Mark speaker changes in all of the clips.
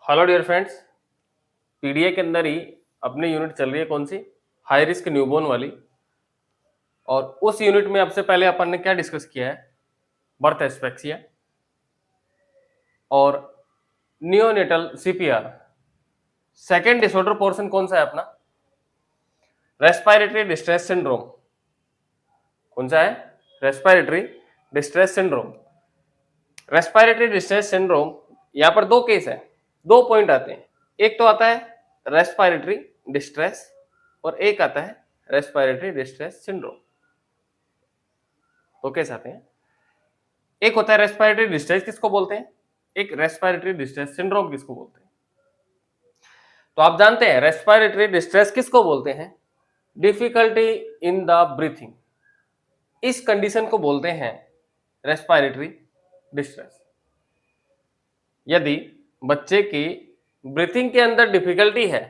Speaker 1: Hello dear friends, PDA के अंदर ही अपनी यूनिट चल रही है कौन सी, हाई रिस्क न्यूबॉर्न वाली। और उस यूनिट में सबसे पहले अपन ने क्या डिस्कस किया है, बर्थ एस्पेक्सिया और neonatal CPR. Second disorder portion कौन सा है अपना, रेस्पिरेटरी डिस्ट्रेस सिंड्रोम। कौन सा है, respiratory distress syndrome. Respiratory distress syndrome, यहां पर दो केस है, दो पॉइंट आते हैं। एक तो आता है रेस्पिरेटरी डिस्ट्रेस और एक आता है रेस्पिरेटरी डिस्ट्रेस सिंड्रोम। तो केस आते हैं, एक होता है रेस्पिरेटरी डिस्ट्रेस किसको बोलते हैं, एक रेस्पिरेटरी डिस्ट्रेस सिंड्रोम किसको बोलते हैं। तो आप जानते हैं रेस्पिरेटरी डिस्ट्रेस किसको बोलते हैं, डिफिकल्टी इन द ब्रीथिंग, इस कंडीशन को बोलते हैं रेस्पिरेटरी डिस्ट्रेस। यदि बच्चे की ब्रीथिंग के अंदर डिफिकल्टी है,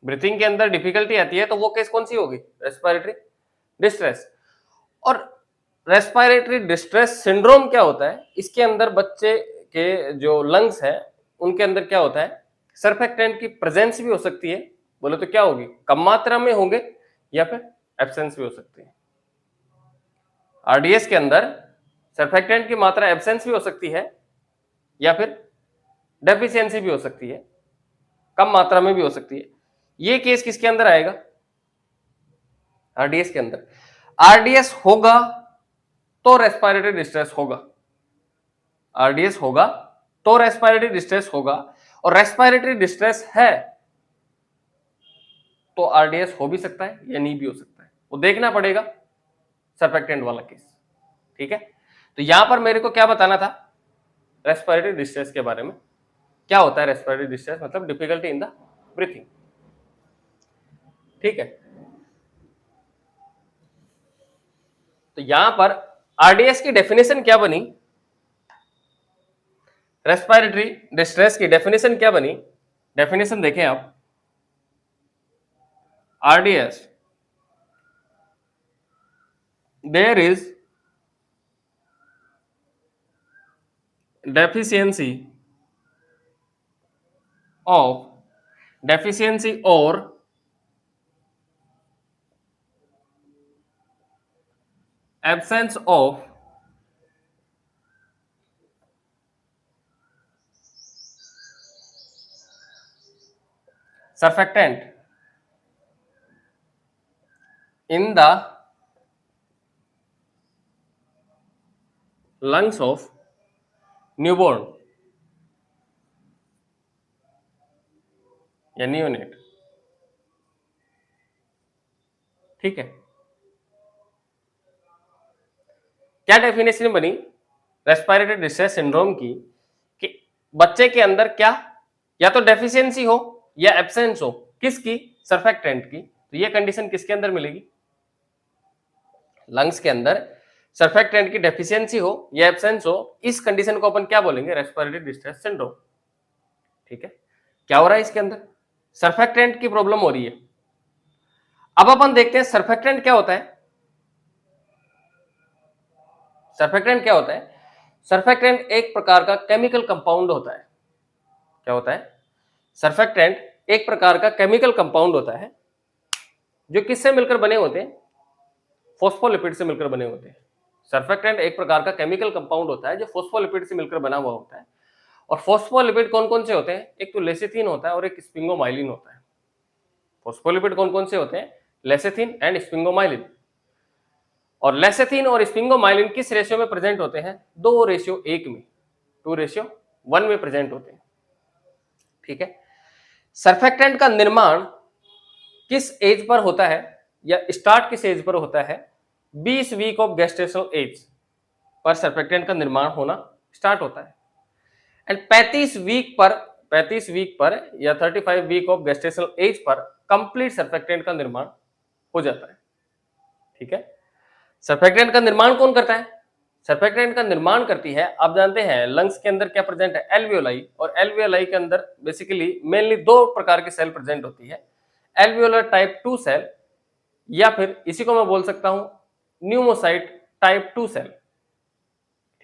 Speaker 1: ब्रीथिंग के अंदर डिफिकल्टी आती है, तो वो केस कौन सी होगी, रेस्पिरेटरी डिस्ट्रेस। और रेस्पिरेटरी डिस्ट्रेस सिंड्रोम क्या होता है, इसके अंदर बच्चे के जो लंग्स है उनके अंदर क्या होता है, सर्फेक्टेंट की प्रेजेंस भी हो सकती है, बोले तो क्या होगी, कम मात्रा में होंगे या फिर एब्सेंस भी हो सकती है। आरडीएस के अंदर सर्फेक्टेंट की मात्रा एब्सेंस भी हो सकती है या फिर डेफिशिएंसी भी हो सकती है, कम मात्रा में भी हो सकती है। ये केस किसके अंदर आएगा, आरडीएस के अंदर। आरडीएस होगा तो रेस्पिरेटरी डिस्ट्रेस होगा, आरडीएस होगा तो रेस्पिरेटरी डिस्ट्रेस होगा, और रेस्पिरेटरी डिस्ट्रेस है तो आरडीएस हो भी सकता है या नहीं भी हो सकता है, वो देखना पड़ेगा सर्फेक्टेंट वाला केस। ठीक है, तो यहां पर मेरे को क्या बताना था, रेस्पिरेटरी डिस्ट्रेस के बारे में। क्या होता है रेस्पिरेटरी डिस्ट्रेस, मतलब डिफिकल्टी इन द ब्रीथिंग। ठीक है, तो यहां पर आरडीएस की डेफिनेशन क्या बनी, रेस्पिरेटरी डिस्ट्रेस की डेफिनेशन क्या बनी, डेफिनेशन देखें आप। RDS, there is deficiency or absence of surfactant in the lungs of newborn या नियोनेट। ठीक है, क्या डेफिनेशन बनी रेस्पिरेटरी डिस्ट्रेस सिंड्रोम की, कि बच्चे के अंदर क्या या तो डेफिशिएंसी हो या एब्सेंस हो, किसकी, सर्फेक्टेंट की। तो ये कंडीशन किसके अंदर मिलेगी, लंग्स के अंदर सर्फेक्टेंट की डेफिशिएंसी हो या एब्सेंस हो, इस कंडीशन को अपन क्या बोलेंगे, रेस्पिरेटरी डिस्ट्रेस सिंड्रोम। ठीक है, क्या हो रहा है इसके अंदर, सर्फेक्टेंट की प्रॉब्लम हो रही है। अब अपन देखते हैं सर्फेक्टेंट क्या होता है। सर्फेक्टेंट क्या होता है, सर्फेक्टेंट एक प्रकार का केमिकल कंपाउंड होता है। क्या होता है, सर्फेक्टेंट एक प्रकार का केमिकल कंपाउंड होता है जो किससे मिलकर बने होते हैं, फॉस्फोलिपिड से मिलकर बने होते हैं। सर्फेक्टेंट एक प्रकार का केमिकल कंपाउंड होता है जो फॉस्फोलिपिड से मिलकर बना हुआ होता है। और फॉस्फोलिपिड कौन कौन से होते हैं, एक तो लेसिथिन होता है और एक स्पिंगोमाइलिन होता है। फॉस्फोलिपिड कौन कौन से होते हैं, लेसिथिन एंड स्पिंगोमाइलिन। और लेसिथिन और स्पिंगोमाइलिन किस रेशियो में प्रेजेंट होते हैं, 2:1 में, 2:1 में प्रेजेंट होते हैं। ठीक है, सर्फेक्टेंट का निर्माण किस एज पर होता है या स्टार्ट किस एज पर होता है, 20 वीक ऑफ गेस्टेशनल एज पर सर्फेक्टेंट का निर्माण होना स्टार्ट होता है। एंड 35 वीक पर या 35 वीक ऑफ गेस्टेशनल एज पर कंप्लीट सर्फेक्टेंट का निर्माण हो जाता है। ठीक है, सर्फेक्टेंट का निर्माण कौन करता है, सर्फेक्टेंट का निर्माण करती है, आप जानते हैं लंग्स के अंदर क्या प्रेजेंट है, एल्वियोलाई। और एल्वियोलाई के अंदर बेसिकली मेनली दो प्रकार की सेल प्रेजेंट होती है, एल्वियोलर टाइप 2 सेल या फिर इसी को मैं बोल सकता हूं न्यूमोसाइट टाइप 2 सेल।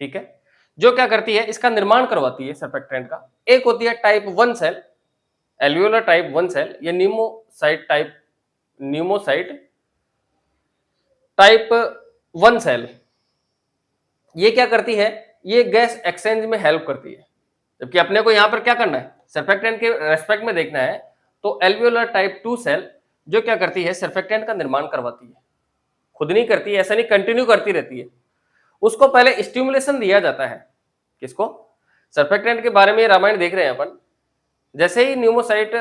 Speaker 1: ठीक है, जो क्या करती है, इसका निर्माण करवाती है सर्फेक्टेंट का। एक होती है type 1 cell, alveolar type 1 cell, या न्यूमोसाइट टाइप 1 सेल। ये क्या करती है, ये गैस एक्सचेंज में हेल्प करती है। जबकि अपने को यहां पर क्या करना है, सर्फेक्टेंट के रेस्पेक्ट में देखना है, तो एल्वियोलर टाइप 2 सेल जो क्या करती है, सर्फेक्टेंट का निर्माण करवाती है। खुद नहीं करती है, ऐसा नहीं, कंटिन्यू करती रहती है। उसको पहले स्टिमुलेशन दिया जाता है। किसको? सर्फेक्टेंट के बारे में रामायण देख रहे हैं अपन। जैसे ही न्यूमोसाइट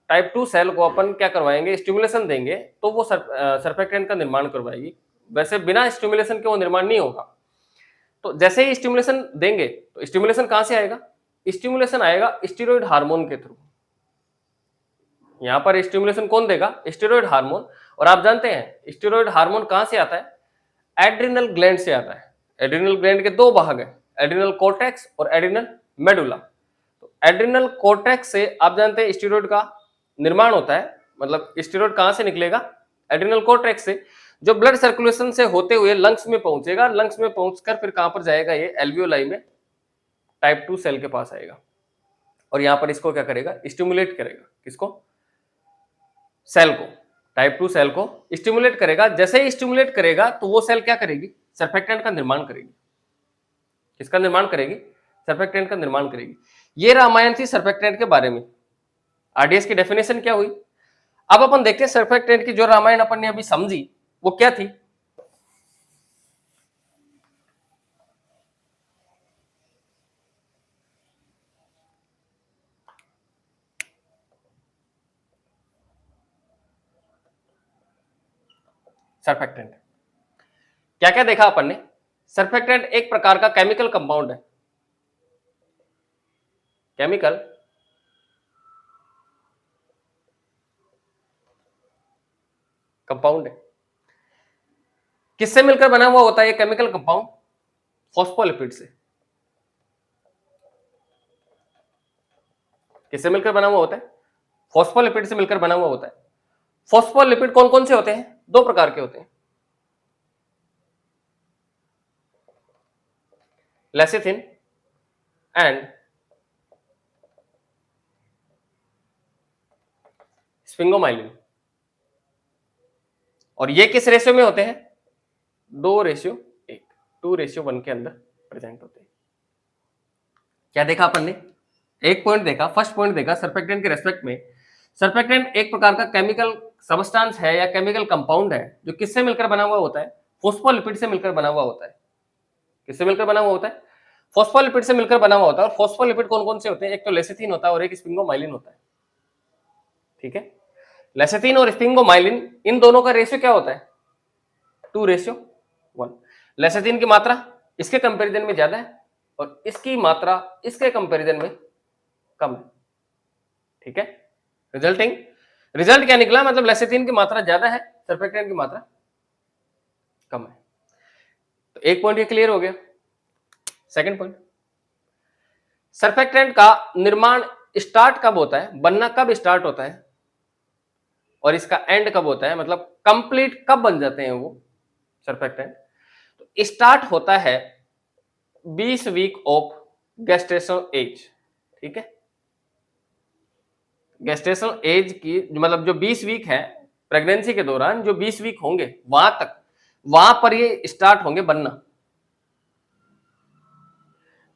Speaker 1: टाइप 2 सेल को अपन क्या करवाएंगे, स्टिमुलेशन देंगे, तो वो सर्फेक्टेंट का निर्माण करवाएगी। वैसे बिना स्टिमुलेशन के वो निर्माण नहीं होगा। तो जैसे ही स्टिमुलेशन देंगे, तो स्टिमुलेशन कहां से आएगा? स्टिमुलेशन आएगा स्टीरॉयड हार्मोन के थ्रू। यहां पर स्टिमुलेशन कौन देगा? Steroid hormone. और आप जानते हैं स्टीरॉयड हार्मोन कहां से आता है? एड्रिनल ग्लैंड से आता है। एड्रिनल ग्लैंड के दो भाग हैं, एड्रिनल कॉर्टेक्स और एड्रिनल मेडुला। तो एड्रिनल कॉर्टेक्स से आप जानते हैं स्टीरॉयड का निर्माण होता है। मतलब स्टीरॉयड कहां से निकलेगा? एड्रिनल कॉर्टेक्स से, जो ब्लड सर्कुलेशन से होते हुए लंग्स में पहुंचेगा। लंग्स में पहुंचकर फिर कहां पर जाएगा? ये एल्वियोलाई में टाइप 2 सेल के पास आएगा, और यहां पर इसको क्या करेगा? स्टिमुलेट करेगा। किसको? सेल को, टाइप 2 सेल को स्टिमुलेट करेगा। जैसे ही स्टिमुलेट करेगा, तो वो सेल क्या करेगी? सर्फेक्टेंट का निर्माण करेगी। किसका निर्माण करेगी? सर्फेक्टेंट का निर्माण करेगी। ये रामायण थी सर्फेक्टेंट के बारे में। आरडीएस की डेफिनेशन क्या हुई? अब अपन देखते हैं सर्फेक्टेंट की जो रामायण अपन ने अभी समझी वो क्या थी। सर्फेक्टेंट क्या क्या देखा अपन ने? सर्फेक्टेंट एक प्रकार का केमिकल कंपाउंड है। केमिकल कंपाउंड है। किससे मिलकर बना हुआ होता है ये केमिकल कंपाउंड? फॉस्फोलिपिड से। किससे मिलकर बना हुआ होता है? फॉस्फोलिपिड से मिलकर बना हुआ होता है। फॉस्फोलिपिड कौन कौन से होते हैं? दो प्रकार के होते हैं, लेसिथिन एंड स्फिंगोमाइलिन। और ये किस रेशियो में होते हैं? 2:1, 2:1 के अंदर प्रेजेंट होते हैं। क्या देखा अपन ने? एक पॉइंट देखा, फर्स्ट पॉइंट देखा सर्फेक्टेंट के रेस्पेक्ट में। सर्फेक्टेंट एक प्रकार का केमिकल सबस्टेंस है या केमिकल कंपाउंड है जो किससे मिलकर बना हुआ होता है? फॉस्फोलिपिड से मिलकर बना हुआ होता है। किससे मिलकर बना हुआ होता है? फॉस्फोलिपिड से मिलकर बना हुआ होता है। और फॉस्फोलिपिड कौन कौन से होते हैं? एक तो लेसिथिन होता है और एक स्फिंगोमाइलिन होता है। ठीक है, लेसिथिन और स्फिंगोमाइलिन, इन दोनों का रेशियो क्या होता है? 2:1। लेसिथिन की मात्रा इसके कंपैरिजन में ज्यादा है और इसकी मात्रा इसके कंपैरिजन में कम है। ठीक है, रिजल्ट क्या निकला? मतलब लेसिथिन की मात्रा ज्यादा है, सर्फेक्टेंट की मात्रा कम है। तो एक पॉइंट ये क्लियर हो गया। सेकंड पॉइंट, सर्फेक्टेंट का निर्माण स्टार्ट कब होता है, बनना कब स्टार्ट होता है, और इसका एंड कब होता है, मतलब कंप्लीट कब बन जाते हैं वो सर्फेक्टेंट? तो स्टार्ट होता है 20 वीक ऑफ गेस्टेशनल एज। ठीक है, गेस्टेशनल एज की मतलब जो 20 वीक है प्रेगनेंसी के दौरान, जो 20 वीक होंगे वहां तक, वहां पर ये स्टार्ट होंगे बनना।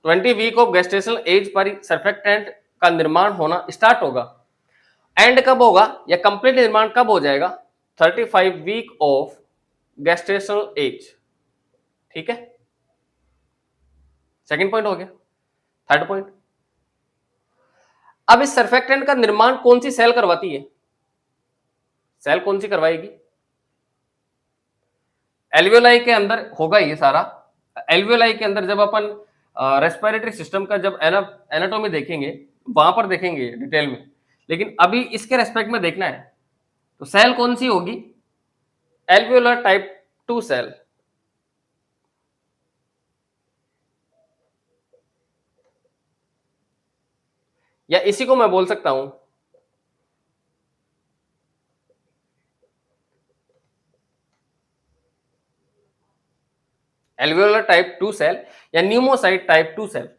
Speaker 1: 20 वीक ऑफ गेस्टेशनल एज पर सर्फेक्टेंट का निर्माण होना स्टार्ट होगा। एंड कब होगा या कंप्लीट निर्माण कब हो जाएगा? 35 वीक ऑफ गेस्टेशनल एज। ठीक है, सेकंड पॉइंट हो गया। थर्ड पॉइंट, अब इस सर्फेक्टेंट का निर्माण कौन सी सेल करवाती है? सेल कौन सी करवाएगी? एल्वियोलाई के अंदर होगा ये सारा। एल्वियोलाई के अंदर जब अपन रेस्पिरेटरी सिस्टम का जब एनाटॉमी देखेंगे वहां पर देखेंगे डिटेल में, लेकिन अभी इसके रेस्पेक्ट में देखना है। तो सेल कौन सी होगी? Alveolar type 2 cell. या इसी को मैं बोल सकता हूं एल्वियोलर टाइप 2 सेल या न्यूमोसाइट टाइप 2 सेल।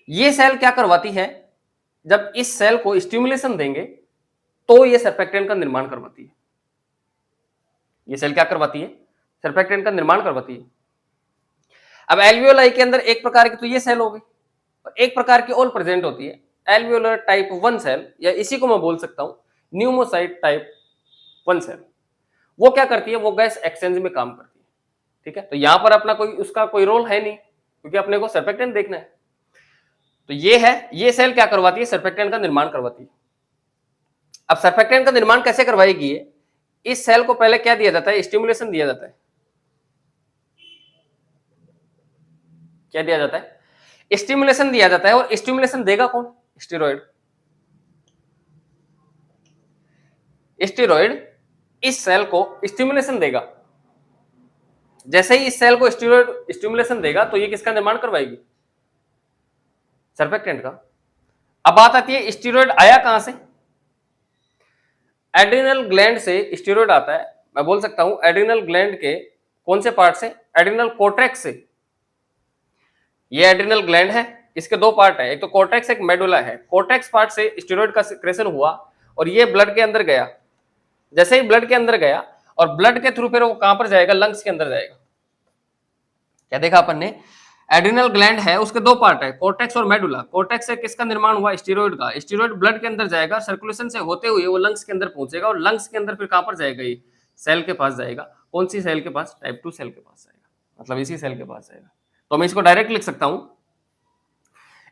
Speaker 1: ये सेल क्या करवाती है, जब इस सेल को स्टिमुलेशन देंगे तो ये सर्फेक्टेंट का निर्माण करवाती है। ये सेल क्या करवाती है, सर्फेक्टेंट का निर्माण करवाती है। अब एल्वियोलाई के अंदर एक प्रकार की तो ये सेल हो गई, एक प्रकार की और प्रेजेंट होती है एल्वियोलर टाइप 1 सेल, या इसी को मैं बोल सकता हूं न्यूमोसाइट टाइप 1 सेल। वो क्या करती है, वो गैस एक्सचेंज में काम करती है। ठीक है, तो यहां पर अपना कोई उसका कोई रोल है नहीं, क्योंकि अपने को सर्फेक्टेंट देखना है। तो ये है, ये सेल क्या करवाती है, सर्फेक्टेंट का निर्माण करवाती है। अब सर्फेक्टेंट का निर्माण कैसे करवाएगी ये, इस सेल को पहले क्या दिया जाता है, स्टिमुलेशन दिया जाता है। क्या दिया जाता है, स्टिमुलेशन दिया जाता है। और स्टिमुलेशन देगा कौन, स्टेरॉइड। स्टेरॉइड इस सेल को स्टिमुलेशन देगा। जैसे ही इस सेल को स्टेरॉइड स्टिमुलेशन देगा तो ये किसका निर्माण करवाएगी, सर्फेक्टेंट का। अब बात आती है स्टेरॉइड आया कहां से, एड्रिनल ग्लैंड से स्टेरॉइड आता है। मैं बोल सकता हूं एड्रिनल ग्लैंड के कौन से पार्ट से, एड्रिनल कोर्टेक्स से। ये एड्रिनल ग्लैंड है, इसके दो पार्ट है, एक तो कोर्टेक्स एक मेडुला है। कोर्टेक्स पार्ट से स्टेरॉइड का सिक्रेशन हुआ और ये ब्लड के अंदर गया। जैसे ही ब्लड के अंदर गया और ब्लड के थ्रू फिर वो कहां पर जाएगा, लंग्स के अंदर जाएगा। क्या देखा अपन ने, एड्रिनल ग्लैंड है, उसके दो पार्ट है, कोर्टेक्स और मेडुला। कोर्टेक्स से किसका निर्माण हुआ, स्टेरॉइड का। स्टेरॉइड ब्लड के अंदर जाएगा, सर्कुलेशन से होते हुए वो लंग्स के अंदर पहुंचेगा और लंग्स के अंदर फिर कहां पर जाएगा, ये सेल के पास जाएगा। कौन सी सेल के पास, टाइप 2 सेल के पास जाएगा, मतलब इसी सेल के पास जाएगा। तो मैं इसको डायरेक्ट लिख सकता हूं,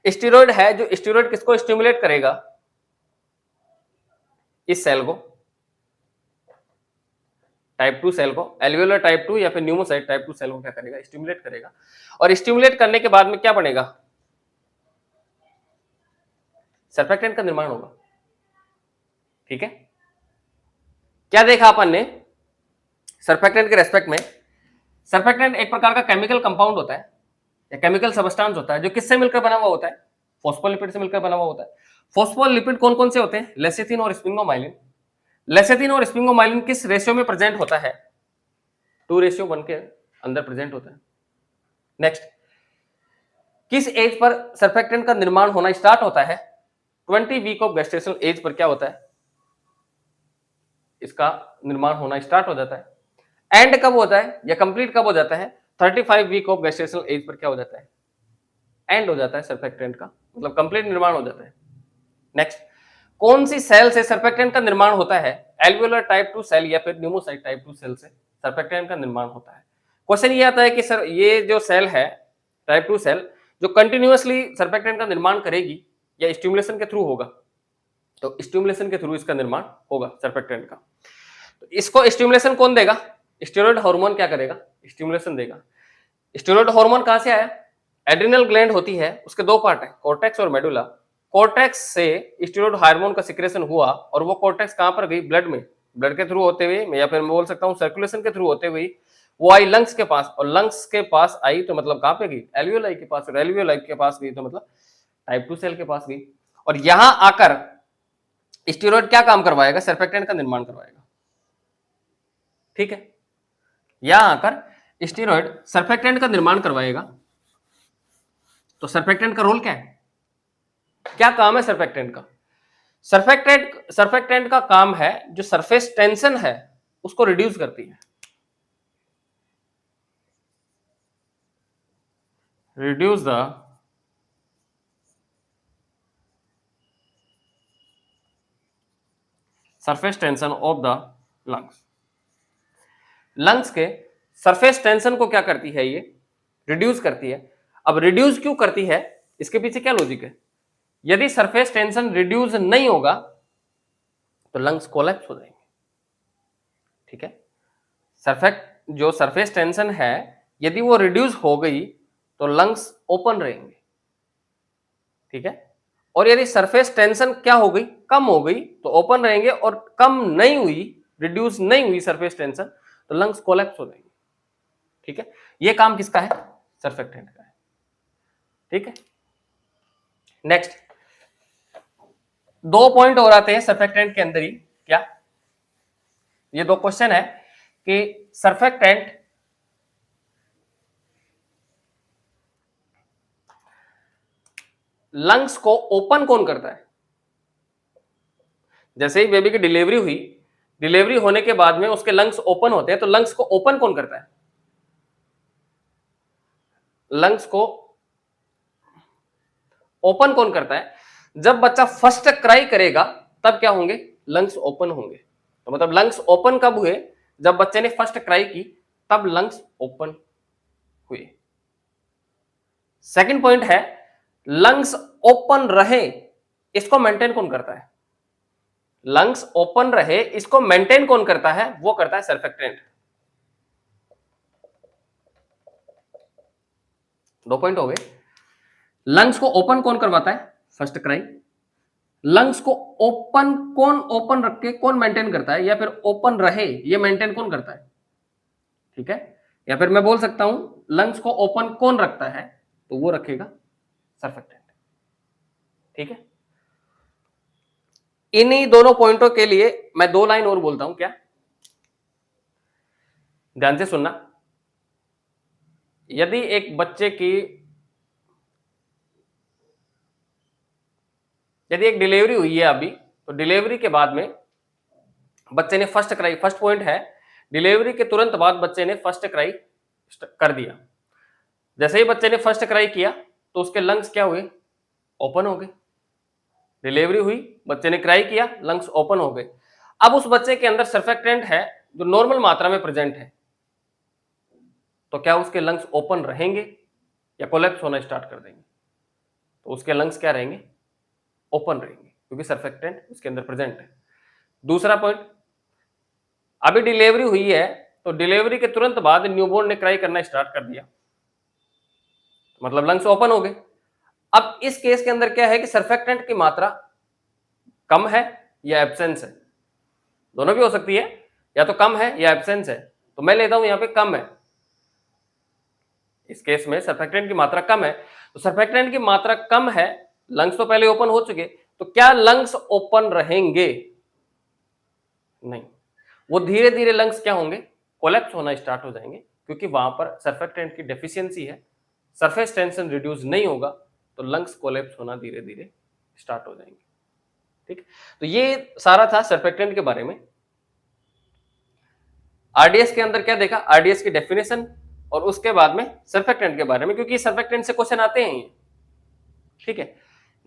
Speaker 1: स्टेरॉइड है जो स्टेरॉइड किसको स्टिमुलेट करेगा, इस सेल को, टाइप 2 सेल को, एल्वियोलर टाइप 2 या फिर न्यूमोसाइट टाइप 2 सेल को क्या करेगा, स्टिमुलेट करेगा। और स्टिमुलेट करने के बाद में क्या बनेगा, सर्फेक्टेंट का निर्माण होगा। ठीक है, क्या देखा अपन ने सर्फेक्टेंट के रेस्पेक्ट में। सर्फेक्टेंट एक प्रकार का केमिकल कंपाउंड होता है या केमिकल सबस्टेंस होता है जो किससे मिलकर बना हुआ होता है, फॉस्फोलिपिड से मिलकर बना हुआ होता है। फॉस्फोलिपिड कौन कौन से होते हैं, लेसिथिन और स्पिंगोमाइलिन। लेसिथिन और स्पिंगोमाइलिन किस रेशियो में प्रेजेंट होता है, 2:1 के अंदर प्रेजेंट होता है। नेक्स्ट, किस एज पर सर्फेक्टेंट का निर्माण होना स्टार्ट होता है, 20 वीक ऑफ गेस्टेशनल एज पर क्या होता है, इसका निर्माण होना स्टार्ट हो जाता है। एंड कब होता है या कंप्लीट कब हो जाता है, 35 वीक ऑफ गेस्टेशनल एज पर क्या हो जाता है, एंड हो जाता है सर्फेक्टेंट का, मतलब कंप्लीट निर्माण हो जाता है। नेक्स्ट, कौन सी सेल से सर्फेक्टेंट का निर्माण होता है, एल्वियोलर टाइप 2 सेल या फिर न्यूमोसाइट टाइप 2 सेल से सर्फेक्टेंट का निर्माण होता है। क्वेश्चन ये आता है कि सर ये जो सेल है टाइप 2 सेल जो कंटिन्यूअसली सर्फेक्टेंट का निर्माण करेगी या स्टिमुलेशन के थ्रू होगा, तो स्टिमुलेशन के थ्रू इसका निर्माण होगा सर्फेक्टेंट का। तो इसको स्टिमुलेशन कौन देगा, स्टेरॉइड हार्मोन क्या करेगा, स्टिमुलेशन देगा। स्टेरॉइड हार्मोन कहां से आया, एड्रिनल ग्लैंड होती है, उसके दो पार्ट है, कोर्टेक्स और मेडुला। कोर्टेक्स से स्टेरॉइड हार्मोन का सिक्रेशन हुआ और वो कोर्टेक्स कहां पर गई, ब्लड में, ब्लड के थ्रू होते हुए या फिर मैं बोल सकता हूं सर्कुलेशन के थ्रू होते हुए वो आई लंग्स के पास, और लंग्स के पास आई तो मतलब कहां पे गई, एल्वियोलाई के पास, और एल्वियोलाई के पास गई तो मतलब टाइप 2 सेल के पास गई। और यहां आकर स्टेरॉइड क्या काम करवाएगा, सर्फेक्टेंट का निर्माण करवाएगा। ठीक है, यहां आकर स्टेरॉइड सर्फेक्टेंट का निर्माण करवाएगा। तो सर्फेक्टेंट का रोल क्या है, क्या काम है सर्फेक्टेंट का, सर्फेक्टेंट का काम है जो सरफेस टेंशन है उसको रिड्यूस करती है, reduce the surface tension of the lungs. Lungs के सरफेस टेंशन को क्या करती है, ये रिड्यूस करती है। अब रिड्यूस क्यों करती है, इसके पीछे क्या लॉजिक है, यदि सरफेस टेंशन रिड्यूस नहीं होगा तो लंग्स कोलैप्स हो जाएंगे। ठीक है, जो सरफेस टेंशन है यदि वो रिड्यूस हो गई तो लंग्स ओपन रहेंगे। ठीक है, और यदि सरफेस टेंशन क्या हो गई, कम हो गई तो ओपन रहेंगे, और कम नहीं हुई, रिड्यूस नहीं हुई सरफेस टेंशन तो लंग्स कोलैप्स हो जाएंगे। ठीक है, ये काम किसका है, सर्फेक्टेंट का है। ठीक है, नेक्स्ट, दो पॉइंट और आते हैं सर्फेक्टेंट के अंदर ही। क्या, ये दो क्वेश्चन है कि सर्फेक्टेंट लंग्स को ओपन कौन करता है? जैसे ही बेबी की डिलीवरी हुई, डिलीवरी होने के बाद में उसके लंग्स ओपन होते हैं, तो लंग्स को ओपन कौन करता है? लंग्स को ओपन कौन करता है? जब बच्चा फर्स्ट क्राई करेगा तब क्या होंगे? लंग्स ओपन होंगे। तो मतलब लंग्स ओपन कब हुए? जब बच्चे ने फर्स्ट क्राई की तब लंग्स ओपन हुए। सेकंड पॉइंट है, लंग्स ओपन रहे इसको मेंटेन कौन करता है? लंग्स ओपन रहे इसको मेंटेन कौन करता है? वो करता है सर्फेक्टेंट। 2 पॉइंट हो गए। लंग्स को ओपन कौन करवाता है? First cry. लंग्स को ओपन रख के कौन मेंटेन करता है, या फिर ओपन रहे ये मेंटेन कौन करता है? ठीक है, या फिर मैं बोल सकता हूं लंग्स को ओपन कौन रखता है, तो वो रखेगा सर्फेक्टेंट। ठीक है, इन्हीं दोनों पॉइंटों के लिए मैं 2 लाइन और बोलता हूं। क्या? ध्यान से सुनना। यदि एक बच्चे की यदि एक डिलीवरी हुई है अभी, तो डिलीवरी के बाद में बच्चे ने फर्स्ट क्राई, फर्स्ट पॉइंट है डिलीवरी के तुरंत बाद बच्चे ने फर्स्ट क्राई कर दिया। जैसे ही बच्चे ने फर्स्ट क्राई किया तो उसके लंग्स क्या हुए? ओपन हो गए। डिलीवरी हुई, बच्चे ने क्राई किया, लंग्स ओपन हो गए। अब उस बच्चे के अंदर सर्फेक्टेंट है जो नॉर्मल मात्रा में प्रेजेंट है, तो क्या उसके लंग्स ओपन रहेंगे या कोलैप्स होना स्टार्ट कर देंगे? तो उसके लंग्स क्या रहेंगे? ओपन रहेंगे, क्योंकि सर्फेक्टेंट उसके अंदर प्रेजेंट है। दूसरा पॉइंट, अभी डिलीवरी हुई है तो डिलीवरी के तुरंत बाद न्यूबॉर्न ने क्राई करना स्टार्ट कर दिया, मतलब लंग्स ओपन हो गए। अब इस केस के अंदर क्या है कि सर्फेक्टेंट की मात्रा कम है या एब्सेंस है? दोनों भी हो सकती है, या तो कम है या एब्सेंस है। तो मैं लेता हूं यहां पे कम है। इस केस में सर्फेक्टेंट की मात्रा कम है, तो सर्फेक्टेंट की मात्रा कम है, लंग्स तो पहले ओपन हो चुके, तो क्या लंग्स ओपन रहेंगे? नहीं, वो धीरे धीरे लंग्स क्या होंगे? कोलैप्स होना स्टार्ट हो जाएंगे, क्योंकि वहां पर सर्फेक्टेंट की डेफिशिएंसी है, सरफेस टेंशन रिड्यूस नहीं होगा, तो लंग्स कोलैप्स होना धीरे धीरे स्टार्ट हो जाएंगे। ठीक, तो ये सारा था सर्फेक्टेंट के बारे में। आरडीएस के अंदर क्या देखा? आरडीएस की डेफिनेशन, और उसके बाद में सर्फेक्टेंट के बारे में, क्योंकि सर्फेक्टेंट से क्वेश्चन आते हैं। ठीक है,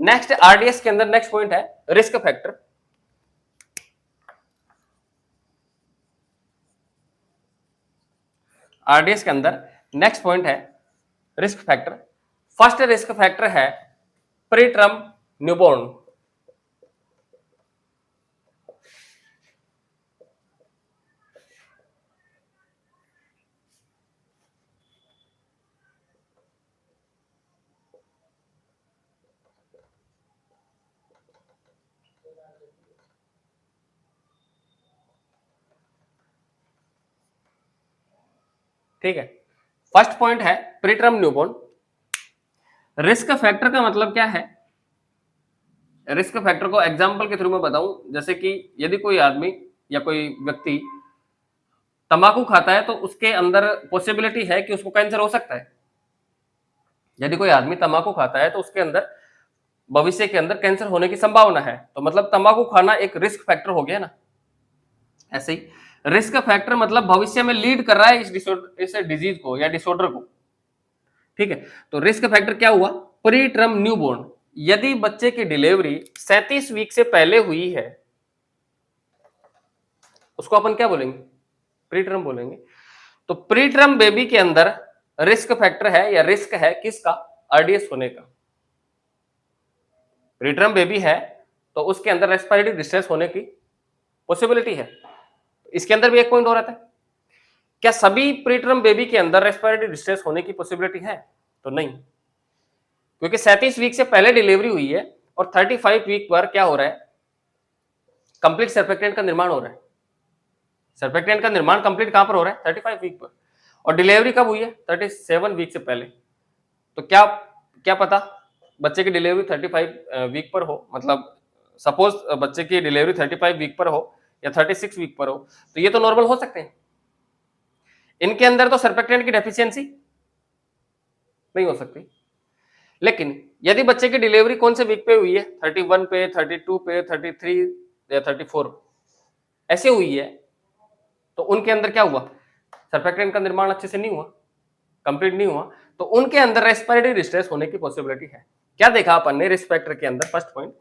Speaker 1: नेक्स्ट आरडीएस के अंदर नेक्स्ट पॉइंट है रिस्क फैक्टर। आरडीएस के अंदर नेक्स्ट पॉइंट है risk factor. First risk factor है प्री टर्म न्यूबॉर्न। ठीक है, फर्स्ट पॉइंट है pre term newborn. Risk factor का मतलब क्या है? रिस्क फैक्टर को एग्जांपल के थ्रू में बताऊं, जैसे कि यदि कोई आदमी या कोई व्यक्ति तंबाकू खाता है तो उसके अंदर पॉसिबिलिटी है कि उसको कैंसर हो सकता है। यदि कोई आदमी तंबाकू खाता है तो उसके अंदर भविष्य के अंदर कैंसर होने की संभावना है, तो मतलब तंबाकू खाना एक रिस्क फैक्टर हो गया ना। ऐसे ही रिस्क फैक्टर मतलब भविष्य में लीड कर रहा है इस डिजीज को या डिसऑर्डर को। ठीक है, तो रिस्क फैक्टर क्या हुआ? Pre term newborn. यदि बच्चे की डिलीवरी 37 वीक से पहले हुई है, उसको अपन क्या बोलेंगे? प्री टर्म बोलेंगे। तो प्री टर्म बेबी के अंदर रिस्क फैक्टर है या रिस्क है किसका? आरडीएस होने का। प्री टर्म बेबी है तो उसके अंदर रेस्पिरेटरी डिस्ट्रेस होने की पॉसिबिलिटी है। इसके अंदर भी एक पॉइंट हो रहा था, क्या सभी प्री टर्म बेबी के अंदर रेस्पिरेटरी डिस्ट्रेस होने की पॉसिबिलिटी है? तो नहीं, क्योंकि 37 वीक से पहले डिलीवरी हुई है और 35 वीक पर क्या हो रहा है? कंप्लीट सर्फेक्टेंट का निर्माण हो रहा है। सर्फेक्टेंट का निर्माण कंप्लीट कहां पर हो रहा है? 35 वीक पर। और डिलीवरी कब हुई है? 37 वीक से पहले। तो क्या क्या पता बच्चे की डिलीवरी 35 वीक पर हो, मतलब सपोज बच्चे की डिलीवरी 35 वीक पर हो या 36 वीक पर हो, तो ये तो नॉर्मल हो सकते हैं। इनके अंदर तो सर्फेक्टेंट की डेफिशिएंसी नहीं हो सकती, लेकिन यदि बच्चे की डिलीवरी कौन से वीक पे हुई है, 31 पे, 32 पे, 33 या 34 ऐसे हुई है, तो उनके अंदर क्या हुआ, सर्फेक्टेंट का निर्माण अच्छे से नहीं हुआ, कंप्लीट नहीं हुआ, तो उनके अंदर रेस्पिरेटरी डिस्ट्रेस होने की पॉसिबिलिटी है। क्या देखा अपन ने रिस्क फैक्टर के अंदर, फर्स्ट पॉइंट,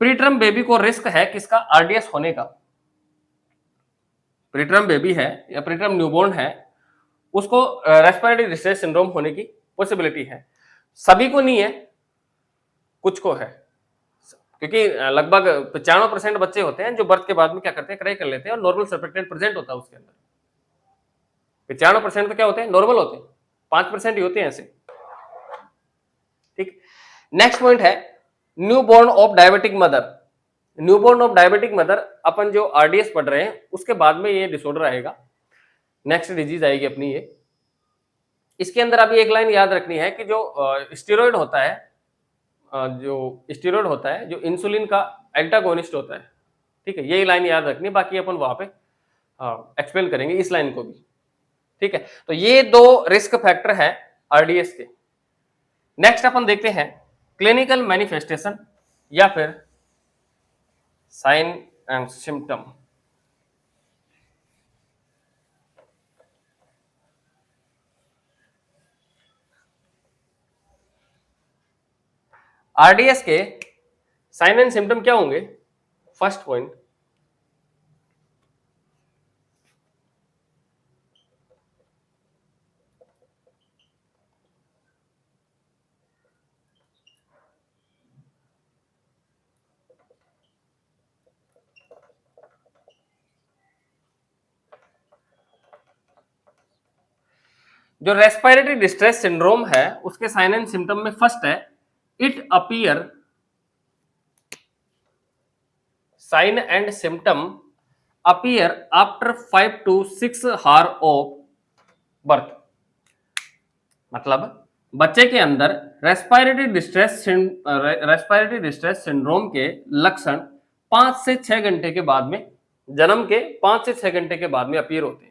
Speaker 1: प्रीटर्म बेबी को रिस्क है किसका, आरडीएस होने का। प्रीटर्म बेबी है या प्रीटर्म न्यूबॉर्न है, उसको रेस्पिरेटरी डिस्ट्रेस सिंड्रोम होने की पॉसिबिलिटी है। सभी को नहीं है, कुछ को है, क्योंकि लगभग 95% बच्चे होते हैं जो बर्थ के बाद में क्या करते हैं, क्राई कर लेते हैं और नॉर्मल सर्फेक्टेंट प्रेजेंट होता है उसके अंदर। 95% तो क्या होते हैं, नॉर्मल होते हैं, 5% ही होते हैं ऐसे। ठीक, नेक्स्ट पॉइंट है newborn of diabetic mother. Newborn of diabetic mother अपन जो आरडीएस पढ़ रहे हैं उसके बाद में ये डिसऑर्डर आएगा, नेक्स्ट डिजीज आएगी अपनी ये। इसके अंदर अभी एक लाइन याद रखनी है कि जो स्टेरॉइड होता है, जो इंसुलिन का एंटागोनिस्ट होता है, ठीक है, यही लाइन याद रखनी है, बाकी अपन वहां पे एक्सप्लेन करेंगे इस लाइन को भी। ठीक है, तो ये दो रिस्क फैक्टर है आरडीएस के। नेक्स्ट अपन देखते हैं क्लिनिकल मैनिफेस्टेशन या फिर साइन एंड सिम्टम। आरडीएस के साइन एंड सिम्टम क्या होंगे, फर्स्ट पॉइंट, जो रेस्पिरेटरी डिस्ट्रेस सिंड्रोम है उसके साइन एंड सिम्टम में फर्स्ट है it appear, sign and symptom appear after 5 to 6 hour of birth. मतलब बच्चे के अंदर रेस्पिरेटरी डिस्ट्रेस सिंड्रोम के लक्षण 5 से 6 घंटे के बाद में, जन्म के 5 से 6 घंटे के बाद में अपीयर होते हैं।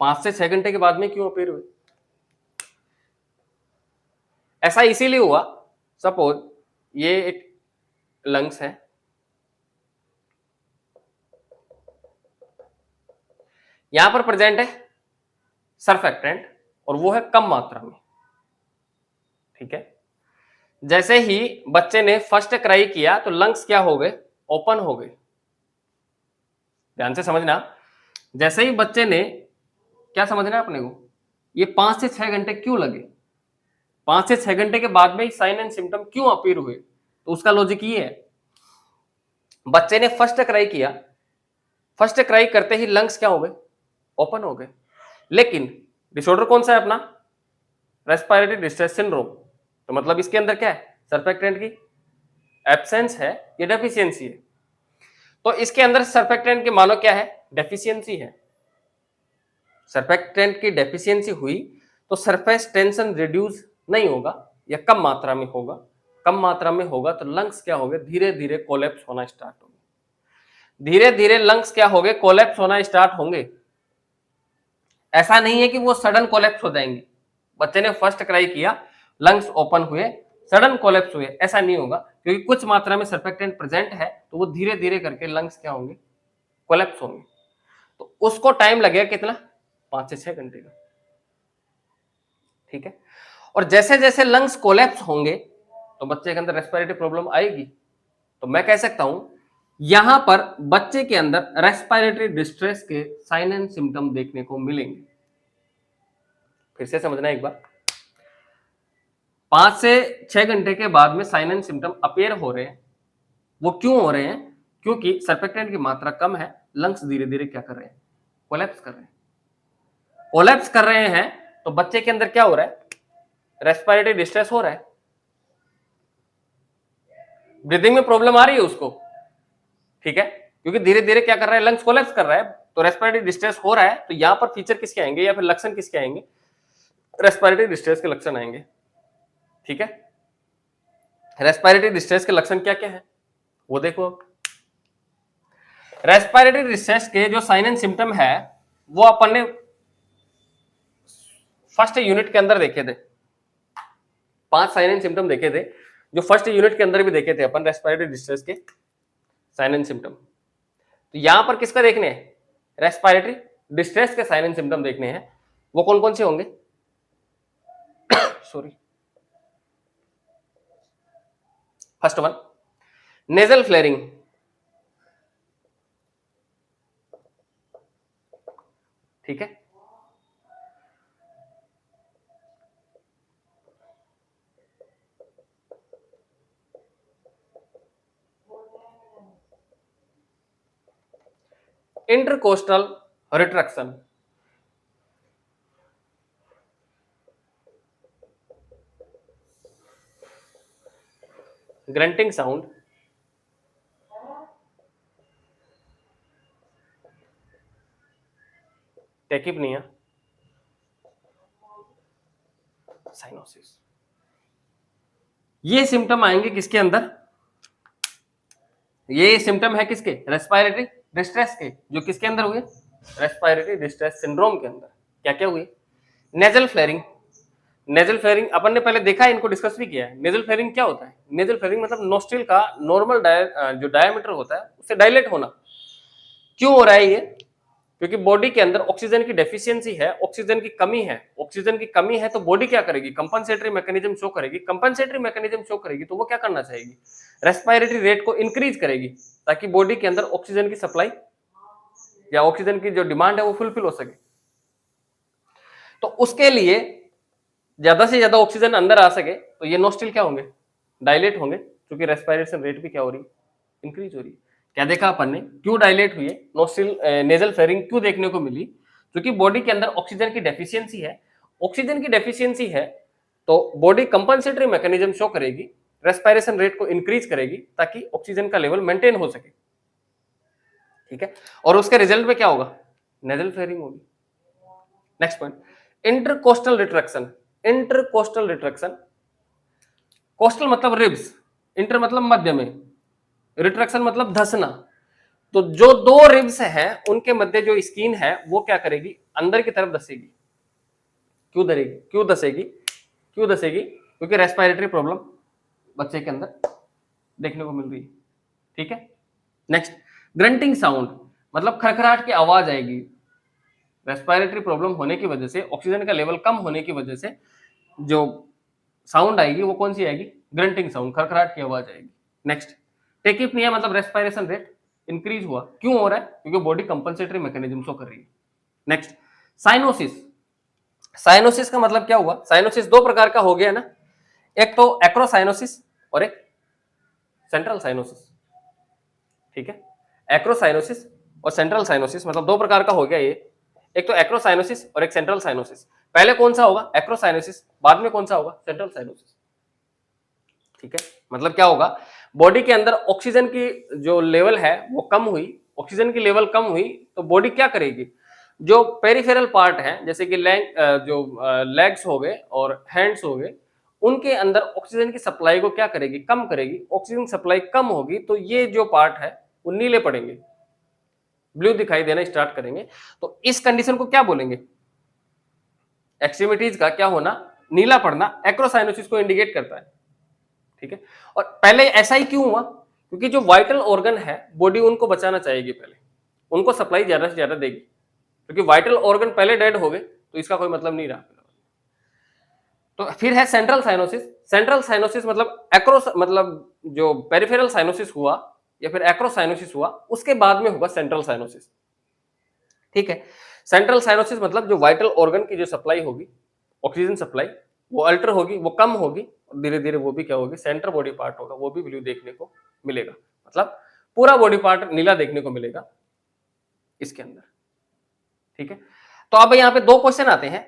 Speaker 1: 5 से 6 घंटे के बाद में क्यों अपीयर हुए, ऐसा इसीलिए हुआ, सपोज ये एक लंग्स है, यहां पर प्रेजेंट है सर्फेक्टेंट और वो है कम मात्रा में। ठीक है, जैसे ही बच्चे ने फर्स्ट क्राई किया तो लंग्स क्या हो गए, ओपन हो गए। ध्यान से समझना, जैसे ही बच्चे ने, क्या समझना है अपने को, ये 5 से 6 घंटे क्यों लगे, 5 से 6 घंटे के बाद में साइन एंड सिम्टम क्यों अपीयर हुए, तो उसका लॉजिक ये है, बच्चे ने फर्स्ट क्राई किया, फर्स्ट क्राई करते ही लंग्स क्या हो गए, ओपन हो गए। लेकिन डिसऑर्डर कौन सा है अपना, रेस्पिरेटरी डिस्ट्रेस सिंड्रोम, तो मतलब इसके अंदर क्या है, सर्फेक्टेंट की एब्सेंस है या डेफिशिएंसी है। तो इसके अंदर सर्फेक्टेंट के मानो क्या है, डेफिशिएंसी है। सर्फेक्टेंट की डेफिशिएंसी हुई तो सरफेस टेंशन रिड्यूस नहीं होगा या कम मात्रा में होगा, कम मात्रा में होगा तो लंग्स क्या हो गए, धीरे धीरे कोलैप्स होना स्टार्ट होंगे, धीरे धीरे लंग्स क्या हो गए, कोलैप्स होना स्टार्ट होंगे। ऐसा नहीं है कि वो सडन कोलैप्स हो जाएंगे, बच्चे ने फर्स्ट क्राई किया, लंग्स ओपन हुए, सडन कोलैप्स हुए, ऐसा नहीं होगा, क्योंकि कुछ मात्रा में सर्फेक्टेंट प्रेजेंट है तो वो धीरे धीरे करके लंग्स क्या होंगे, कोलैप्स होंगे। तो उसको टाइम लगेगा कितना, 5 से 6 घंटे का। ठीक है, और जैसे जैसे लंग्स कोलैप्स होंगे तो बच्चे के अंदर रेस्पिरेटरी प्रॉब्लम आएगी। तो मैं कह सकता हूं यहां पर बच्चे के अंदर रेस्पिरेटरी डिस्ट्रेस के साइन एंड सिम्टम देखने को मिलेंगे। फिर से समझना एक बार, 5 से 6 घंटे के बाद में साइन एंड सिम्टम अपीयर हो रहे हैं, वो क्यों हो रहे हैं, क्योंकि सर्फेक्टेंट की मात्रा कम है, लंग्स धीरे धीरे क्या कर रहे हैं, कोलैप्स कर रहे हैं। कोलैप्स कर रहे हैं तो बच्चे के अंदर क्या हो रहा है, रेस्पिरेटरी डिस्ट्रेस हो रहा है, ब्रीदिंग में प्रॉब्लम आ रही है उसको। ठीक है, क्योंकि धीरे धीरे क्या कर रहा है, लंग्स कोलैप्स कर रहा है, तो रेस्पिरेटरी डिस्ट्रेस हो रहा है। तो यहां पर फीचर किसके आएंगे या फिर लक्षण किसके आएंगे, रेस्पिरेटरी डिस्ट्रेस के लक्षण आएंगे। ठीक है, रेस्पिरेटरी डिस्ट्रेस के लक्षण क्या क्या है वो देखो। रेस्पिरेटरी डिस्ट्रेस के जो साइन एंड सिम्टम है वो अपन ने फर्स्ट यूनिट के अंदर देखे थे। 5 साइन एंड सिम्टम देखे थे, जो फर्स्ट यूनिट के अंदर भी देखे थे अपन, रेस्पिरेटरी डिस्ट्रेस के साइन एंड सिम्टम। तो यहां पर किसका देखने हैं? रेस्पिरेटरी डिस्ट्रेस के साइन एंड सिम्टम देखने हैं। वो कौन कौन से होंगे? Sorry, first one nasal flaring, ठीक है। Intercostal retraction, grunting sound, tachypnoea, cyanosis. ये सिम्टम आएंगे किसके अंदर? ये सिम्टम है किसके? रेस्पिरेटरी डिस्ट्रेस के, जो किसके अंदर हुए? रेस्पिरेटरी डिस्ट्रेस सिंड्रोम के अंदर। क्या क्या हुए? नेजल फ्लेयरिंग, नेजल फ्लेयरिंग अपन ने पहले देखा है, इनको डिस्कस भी किया है। नेजल फ्लेयरिंग क्या होता है? नेजल फ्लेयरिंग मतलब नोस्ट्रिल का नॉर्मल जो डायमीटर होता है उससे डायलेट होना। क्यों हो रहा है ये? क्योंकि बॉडी के अंदर ऑक्सीजन की डेफिशिएंसी है, ऑक्सीजन की कमी है। ऑक्सीजन की कमी है तो बॉडी क्या करेगी? कंपनसेटरी मैकेनिज्म शो करेगी। कंपनसेटरी मैकेनिज्म शो करेगी तो वो क्या करना चाहेगी? रेस्पिरेटरी रेट को इंक्रीज करेगी, ताकि बॉडी के अंदर ऑक्सीजन की सप्लाई या ऑक्सीजन की जो डिमांड है वो फुलफिल हो सके। तो उसके लिए ज्यादा से ज्यादा ऑक्सीजन अंदर आ सके तो ये नोस्ट्रिल क्या होंगे? डायलेट होंगे, क्योंकि रेस्पिरेशन रेट भी क्या हो रही? इंक्रीज हो रही है। क्या देखा अपन ने? क्यों डायलेट हुए नोस्ट्रिल? नेजल फ्लेयरिंग क्यों देखने को मिली? क्योंकि बॉडी के अंदर ऑक्सीजन की डेफिशिएंसी है। ऑक्सीजन की डेफिशिएंसी है तो बॉडी कंपनसेटरी मैकेनिज्म शो करेगी, रेस्पिरेशन रेट को इंक्रीज करेगी ताकि ऑक्सीजन का लेवल मेंटेन हो सके, ठीक है। और उसके रिजल्ट में क्या होगा? नेजल फ्लेयरिंग होगी। Next point, intercostal retraction. Intercostal retraction, coastal मतलब रिब्स, इंटर मतलब मध्य में, रिट्रैक्शन मतलब धसना। तो जो दो रिब्स हैं उनके मध्य जो स्किन है वो क्या करेगी? अंदर की तरफ धसेगी। क्यों धरेगी? क्यों धसेगी? क्यों धसेगी? क्योंकि रेस्पिरेटरी प्रॉब्लम बच्चे के अंदर देखने को मिल रही है, ठीक है। नेक्स्ट, ग्रंटिंग साउंड मतलब खरखराहट की आवाज आएगी। रेस्पिरेटरी प्रॉब्लम होने की वजह से, ऑक्सीजन का लेवल कम होने की वजह से जो साउंड आएगी वो कौन सी आएगी? ग्रंटिंग साउंड, खरखराहट की आवाज आएगी। नेक्स्ट, टेकिपनिया मतलब रेस्पिरेशन रेट इंक्रीज हुआ। क्यों हो रहा है? क्योंकि बॉडी कंपनसेटरी मैकेनिज्म शो कर रही है। Next, cyanosis. साइनोसिस का मतलब क्या हुआ? साइनोसिस दो प्रकार का हो गया ना, एक तो एक्रोसाइनोसिस और एक सेंट्रल साइनोसिस, ठीक है। एक्रोसाइनोसिस और सेंट्रल साइनोसिस मतलब दो प्रकार का हो गया ये, एक तो एक्रोसाइनोसिस और एक सेंट्रल साइनोसिस। पहले कौन सा होगा? एक्रोसाइनोसिस, बाद में कौन सा होगा? सेंट्रल साइनोसिस, ठीक है। मतलब क्या होगा? बॉडी के अंदर ऑक्सीजन की जो लेवल है वो कम हुई, ऑक्सीजन की लेवल कम हुई तो बॉडी क्या करेगी? जो पेरिफेरल पार्ट है जैसे कि लेग्स हो गए और हैंड्स हो गए, उनके अंदर ऑक्सीजन की सप्लाई को क्या करेगी? कम करेगी। ऑक्सीजन सप्लाई कम होगी तो ये जो पार्ट है वो नीले पड़ेंगे, ब्लू दिखाई देना स्टार्ट करेंगे। तो इस कंडीशन को क्या बोलेंगे? एक्सट्रीमिटीज का क्या होना? नीला पड़ना एक्रोसाइनोसिस को इंडिकेट करता है, ठीक है। और पहले ऐसा ही क्यों हुआ? क्योंकि जो वाइटल ऑर्गन है बॉडी उनको बचाना चाहेगी, पहले उनको सप्लाई ज्यादा से ज्यादा देगी, क्योंकि वाइटल ऑर्गन पहले डेड हो गए तो इसका कोई मतलब नहीं रहा। तो फिर है सेंट्रल साइनोसिस। सेंट्रल साइनोसिस मतलब मतलब जो पेरिफेरल साइनोसिस हुआ या फिर एक्रोसाइनोसिस हुआ उसके बाद में होगा सेंट्रल साइनोसिस, ठीक है। सेंट्रल साइनोसिस मतलब जो वाइटल ऑर्गन की जो सप्लाई होगी, ऑक्सीजन सप्लाई, वो अल्टर होगी, वो कम होगी और धीरे धीरे वो भी क्या होगी? सेंटर बॉडी पार्ट होगा, वो भी ब्लू देखने को मिलेगा। मतलब पूरा बॉडी पार्ट नीला देखने को मिलेगा इसके अंदर, ठीक है। तो अब यहाँ पे दो क्वेश्चन आते हैं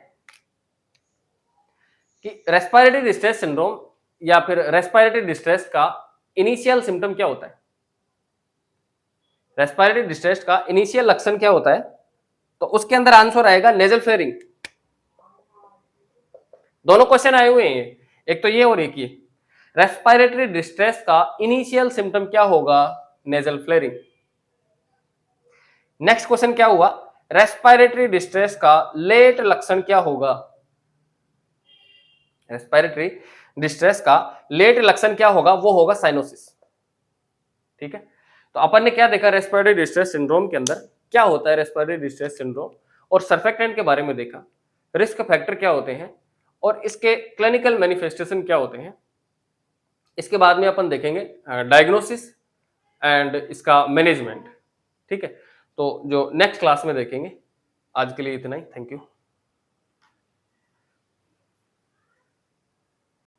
Speaker 1: कि रेस्पिरेटरी डिस्ट्रेस सिंड्रोम या फिर रेस्पिरेटरी डिस्ट्रेस का इनिशियल सिम्टम क्या होता है? रेस्पिरेटरी डिस्ट्रेस का इनिशियल लक्षण क्या होता है? तो उसके अंदर आंसर आएगा नेजल फ्लेयरिंग। दोनों क्वेश्चन आए हुए हैं, एक तो ये और एक ये। रेस्पिरेटरी डिस्ट्रेस का इनिशियल सिम्टम क्या होगा? Nasal flaring. नेक्स्ट क्वेश्चन क्या हुआ? रेस्पिरेटरी डिस्ट्रेस का लेट लक्षण क्या होगा? रेस्पिरेटरी डिस्ट्रेस का लेट लक्षण क्या होगा, वो होगा साइनोसिस। ठीक है, तो अपन ने क्या देखा रेस्पिरेटरी डिस्ट्रेस सिंड्रोम के अंदर क्या होता है, रेस्पिरेटरी डिस्ट्रेस सिंड्रोम और सर्फेक्टेंट के बारे में देखा, रिस्क फैक्टर क्या होते हैं और इसके क्लिनिकल मैनिफेस्टेशन क्या होते हैं। इसके बाद में अपन देखेंगे डायग्नोसिस एंड इसका मैनेजमेंट। ठीक है, तो जो नेक्स्ट क्लास में देखेंगे। आज के लिए इतना ही, थैंक यू।